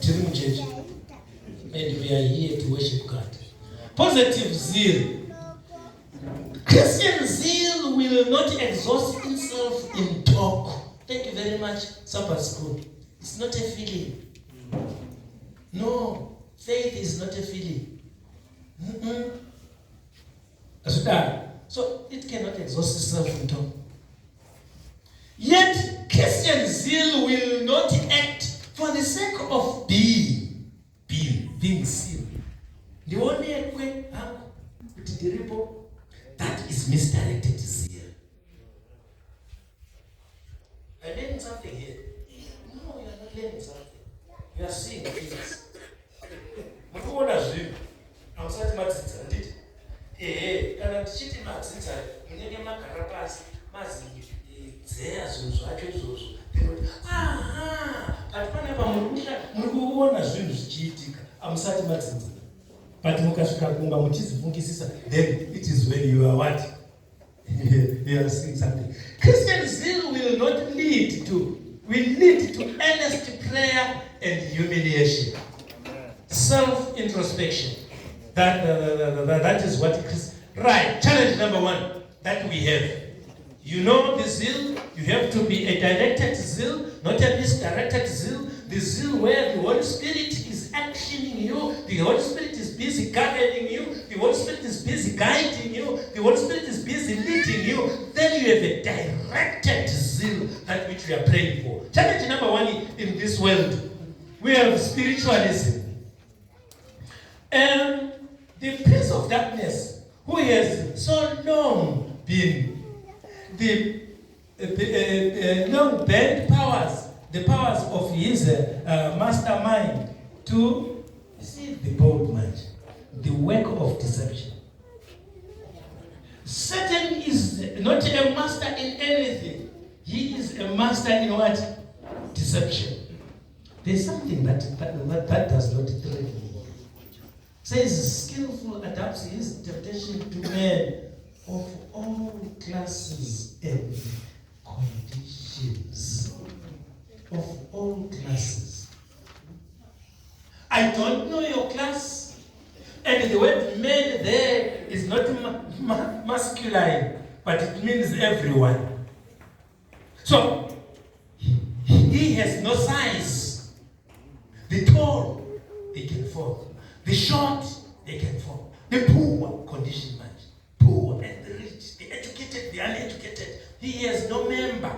And we are here to worship God. Positive zeal. Christian zeal will not exhaust itself in talk. Thank you very much, Sabbath School. It's not a feeling. No, faith is not a feeling. So it cannot exhaust itself in talk. Yet Christian zeal will not act for the sake of being zeal. The only way that is misdirected zeal. I learned something here. No, you are not learning something. You are seeing things. I'm sorry, Matsitsa, did kana tichiti Matsitsa, munenge magara pasi, mazingi, zeya zvinhu zvacho izvozvo. But panapa muri kuona zvinhu zvichiitika, amusati Matsitsa. But mukasvika kunga muchizifungisisa, then it is when you are what? You are seeing something. Christian zeal will lead to earnest prayer and humiliation. Self-introspection. That is what right. Challenge number 1 that we have. You know the zeal. You have to be a directed zeal, not a misdirected zeal. The zeal where the Holy Spirit is actioning you. The Holy Spirit is busy governing you. The Holy Spirit is busy guiding you. The Holy Spirit is busy leading you. Then you have a directed zeal, that which we are praying for. Challenge number 1 in this world. We have spiritualism. The prince of darkness, who has so long been the long bent powers, the powers of his mastermind to deceive the bold man, the work of deception. Satan is not a master in anything. He is a master in what? Deception. There's something that does not threaten me. Says skillful adapts his temptation to men of all classes and conditions. Of all classes. I don't know your class. And the word men there is not masculine, but it means everyone. So, he has no size. The tall, they can fall. The short, they can fall. The poor, condition man. Poor and the rich, the educated, the uneducated. He has no member.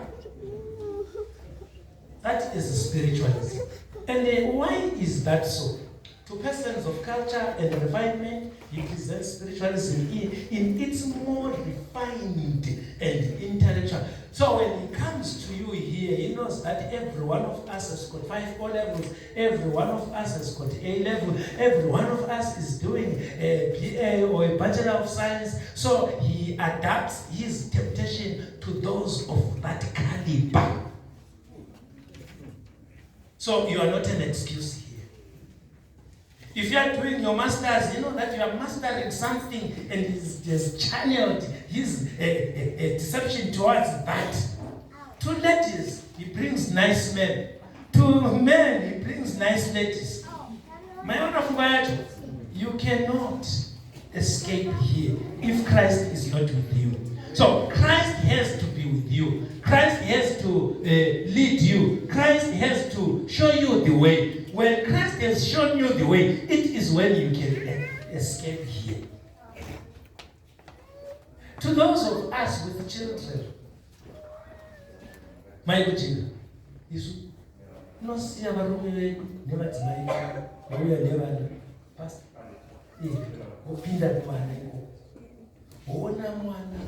That is spiritualism. And why is that so? To persons of culture and refinement, he presents spiritualism in its more refined and intellectual. So when he comes to you here, he knows that every one of us has got 5 O levels, every one of us has got A level, every one of us is doing a BA or a Bachelor of Science. So he adapts his temptation to those of that caliber. So you are not an excuse here. If you are doing your masters, you know that you are mastering something and he's channeled his deception towards that. To ladies, he brings nice men. To men, he brings nice ladies. My wonderful God, you cannot escape here if Christ is not with you. So Christ has to be with you. Christ has to lead you. Christ has to show you the way. When Christ has shown you the way, it is when you can escape here. To those of us with children, my good children, no see a varume never tonight. We are never past. Opinda kwana iko. Ona mwana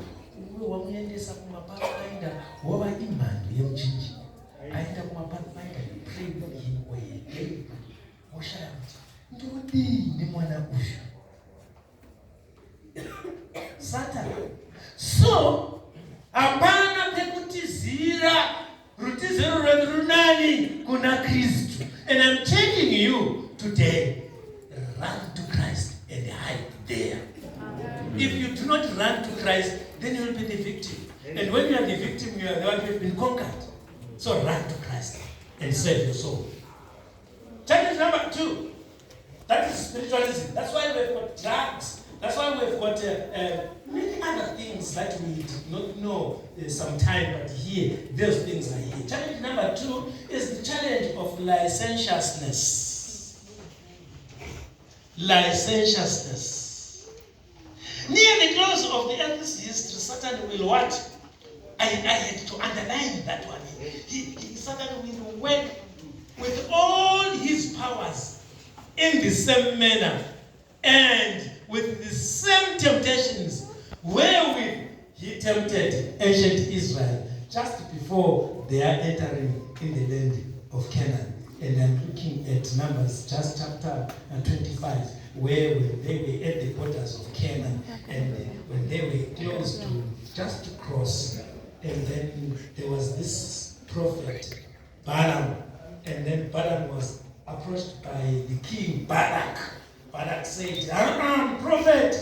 uwe wamuendesa kumapathfinder waba imando yemchinji. Aenda kumapathfinder pray for him way. Oshaya kuti ndodini mwana uyu. Satan. So apana pekutizira rutiziro runani kuna Kristu. And I'm telling you today, run to Christ and hide there. If you do not run to Christ, then you will be the victim. And when you are the victim, you are the one who has been conquered. So run to Christ and save your soul. Challenge number two. That is spiritualism. That's why we've got drugs. That's why we've got many other things that we did not know sometime, but here, those things are here. Challenge number two is the challenge of licentiousness. Licentiousness. Near the close of the earth's history, Satan will what? I had to underline that one. Satan will work with all his powers in the same manner and with the same temptations wherewith he tempted ancient Israel just before they are entering in the land of Canaan. And I'm looking at Numbers, just chapter 25, where when they were at the borders of Canaan, and when they were close to just to cross, and then there was this prophet, Balaam, and then Balaam was approached by the king, Balak. Balak said, prophet,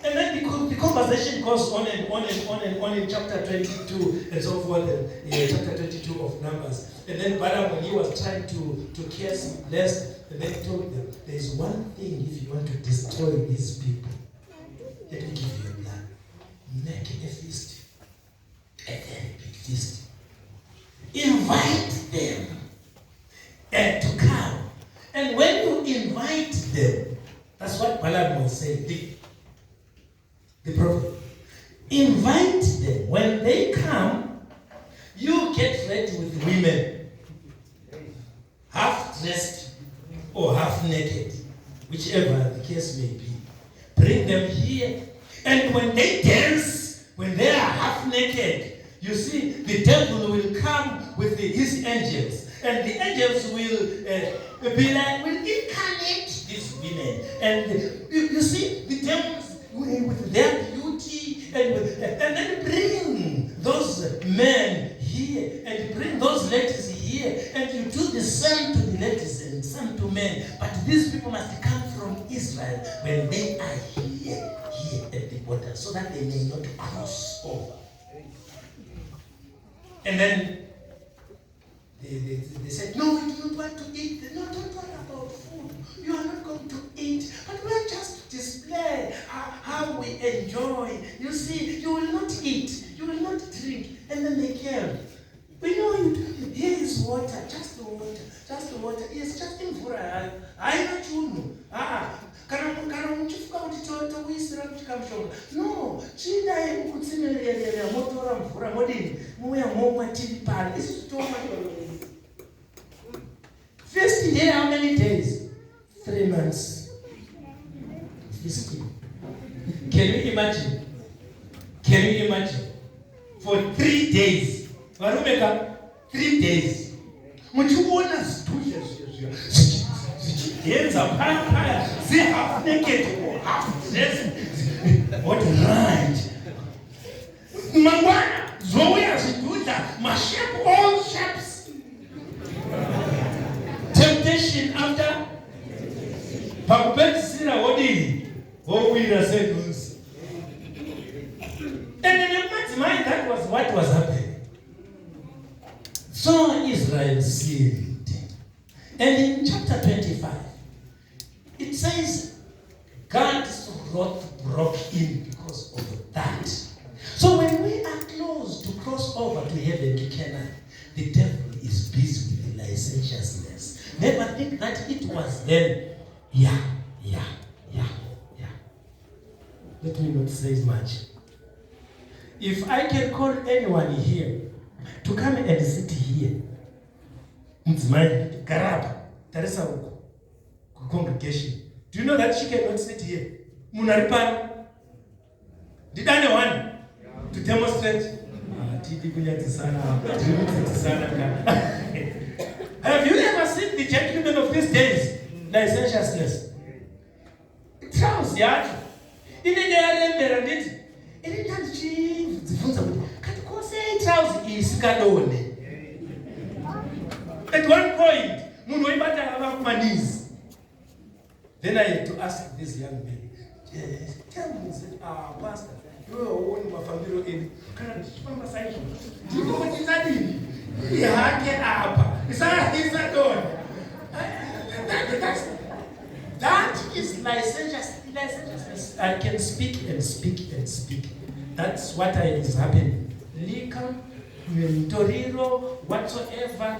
and then the conversation goes on and on and on and on in chapter 22 and so forth, and chapter 22 of Numbers. And then Balaam, when he was trying to curse and bless, and then he told them, there is one thing if you want to destroy these people, let me give you a plan. Make a feast, a very big feast. Invite them to come. And when you invite them, that's what Balaam was saying, the prophet. Invite them. When they come, you get ready with women, half dressed or half naked, whichever the case may be. Bring them here. And when they dance, when they are half naked, you see, the devil will come with his angels. And the angels will be like, will incarnate these women. And you see, the devils with their beauty, and then bring those men here, and bring those ladies here, and you do the same to the ladies and same to men. But these people must come from Israel when they are here at the border, so that they may not cross over. And then they said, no, we don't want to eat. No, don't worry about food. You are not going to eat. But we are just to display how we enjoy. You see, you will not eat. You will not drink. And then they came. We know here is water. Just the water. Just the water. Yes, just in for a I not you. No, first year, how many days? 3 months. 15. Can you imagine? Can you imagine? For 3 days. 3 days. When you want us to do yes, half naked or half dressed. What right? Mangwana, Zoe as it do that, my shape, all shapes. Temptation after Pakubet Sina Wodi, what we said was. And in your mind, that was what was happening. So Israel sinned. And in chapter 25, it says God's wrath broke in because of that. So when we are close to cross over to heaven, to Canaan, the devil is busy with the licentiousness. Never think that it was then. Yeah. Let me not say much. If I can call anyone here to come and sit here, it's my Garaba, Teresa congregation. Do you know that she cannot sit here? Munaripa. Did anyone to demonstrate? Have you ever seen the gentlemen of these days? Licentiousness. Troubles, yeah. In the day, in the country, the phones are troubles is Kadone. At one point, then I had to ask this young man, tell me, Pastor, you are one of my family in. Do you know what is that in? ihake apa. That is licentiousness. I can speak and speak and speak. That's what is happening. Liquor, toriro, whatsoever,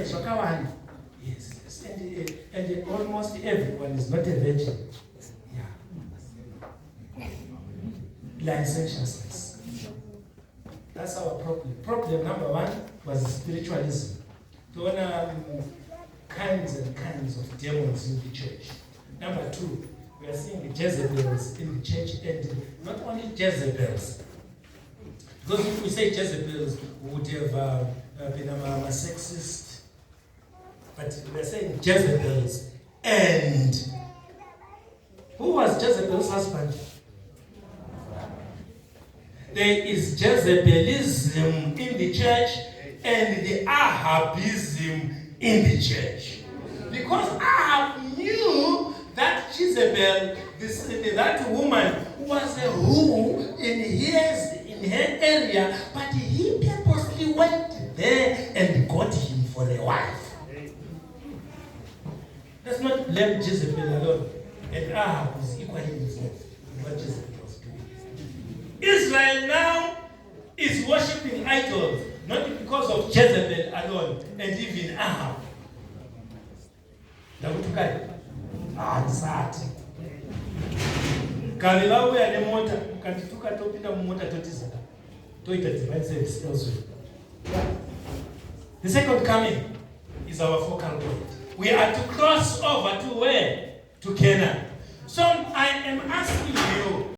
Sokawan. Yes. And almost everyone is not a virgin. Yeah. Licentiousness. That's our problem. Problem number one was spiritualism. Kinds and kinds of demons in the church. Number two, we are seeing Jezebels in the church, and not only Jezebels. Because if we say Jezebels, we would have been a sexist. But we are saying Jezebels. And who was Jezebel's husband? There is Jezebelism in the church and the Ahabism in the church. Because Ahab knew that Jezebel, that woman, was a who in her area, but he purposely went there and got him for a wife. Let's not blame Jezebel alone. And Ahab was equally involved in what Jezebel was doing. Israel now is worshipping idols, not because of Jezebel alone, and even Ahab. Ndakutukani? Ansati. Kali vawe ane mota, mukatituka topinda mumota totiza. Toita divine service elsewhere. The second coming is our focal point. We are to cross over to where? To Canaan. So I am asking you,